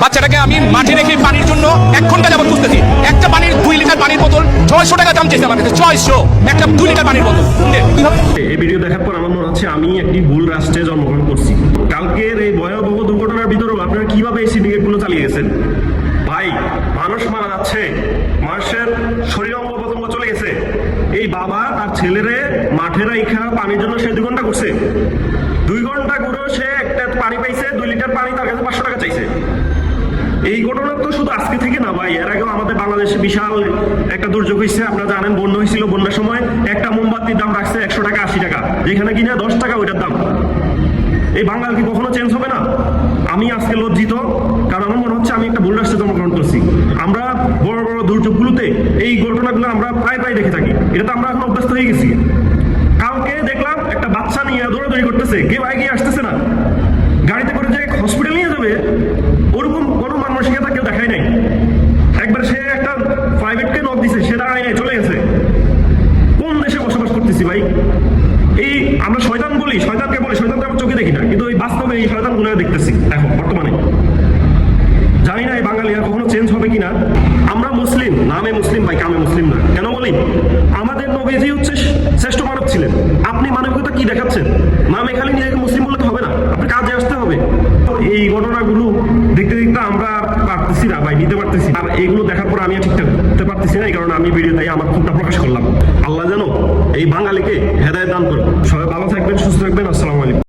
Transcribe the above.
বাচ্চাটাকে আমি মাঠে রেখে পানির জন্য 1 ঘন্টা যাবত খুঁজতেছি। একটা পানির 2 লিটার পানির বোতল 600 টাকা দাম চেয়েছে আমার কাছে। 600 একটা 2 লিটার পানির বোতল। এই ভিডিও দেখার পর আমার মনে হচ্ছে আমি একটি ভুল রাষ্ট্রে জন্মগ্রহণ করছি। কালকের এই ভয়াবহ দুর্ঘটনার ভিতরেও আপনারা কিভাবে এই সিন্ডিকেট গুলো চালিয়ে গেছেন? ভাই, মানুষ মারা যাচ্ছে, মানুষের শরীর অঙ্গ প্রত্যঙ্গ চলে গেছে। এই বাবা তার ছেলেরে মাঠে রাইখা পানির জন্য সে 2 ঘন্টা করছে। 2 ঘন্টা করেও সে একটা পানি পাইছে, 2 লিটার পানি তার কাছে 500 টাকা চাইছে। এই ঘটনা তো শুধু আজকে থেকে না ভাই, এর আগেও আমাদের বাংলাদেশে বিশাল একটা দুর্যোগ হয়েছে। আপনারা জানেন, বন্যা হয়েছিল। বন্যার সময় একটা মোমবাতির দাম রাখছে 100 টাকা 80 টাকা, যেখানে কিনা 10 টাকা ওইটার দাম। এই বাঙাল কি কখনো চেঞ্জ হবে না? আমি আজকে লজ্জিত, কারণ আমার মনে হচ্ছে আমি একটা ভুল রাষ্ট্রে জন্মগ্রহণ করছি। আমরা বড় বড় দুর্যোগগুলোতে এই ঘটনাগুলো আমরা প্রায় দেখে থাকি। এটা তো আমরা এখন অভ্যস্ত হয়ে গেছি। কালকে দেখলাম একটা বাচ্চা নিয়ে দৌড়াদৌড়ি করতেছে, কেউ এগিয়ে আসতেছে না। গাড়িতে করে যে হসপিটাল নিয়ে যাবে ওরকম কোনো মানসিকতা কেউ দেখায় নাই। একবার সে একটা প্রাইভেটকে নক দিছে, সে দাঁড়ায় নাই, চলে গেছে। কোন দেশে বসবাস করতেছি ভাই? এই আমরা শয়তান বলি, শয়তানকে বলি, শয়তানকে আমরা চোখে দেখি না, কিন্তু এই বাস্তবে এই শয়তান গুলো দেখতেছি এখন বর্তমানে। জানি না এই বাঙালিরা কখনো চেঞ্জ হবে কিনা। আমরা মুসলিম, নামে মুসলিম ভাই, কামে মুসলিম না। কেন বলি? আমাদের নবীজি হচ্ছে শ্রেষ্ঠ মানব ছিলেন। আপনি মানবিকতা কি দেখাচ্ছেন? নামে খালি নিজেকে মুসলিম বললে তো হবে না, আপনি কাজে আসতে হবে। এই ঘটনাগুলো দেখতে দেখতে আমরা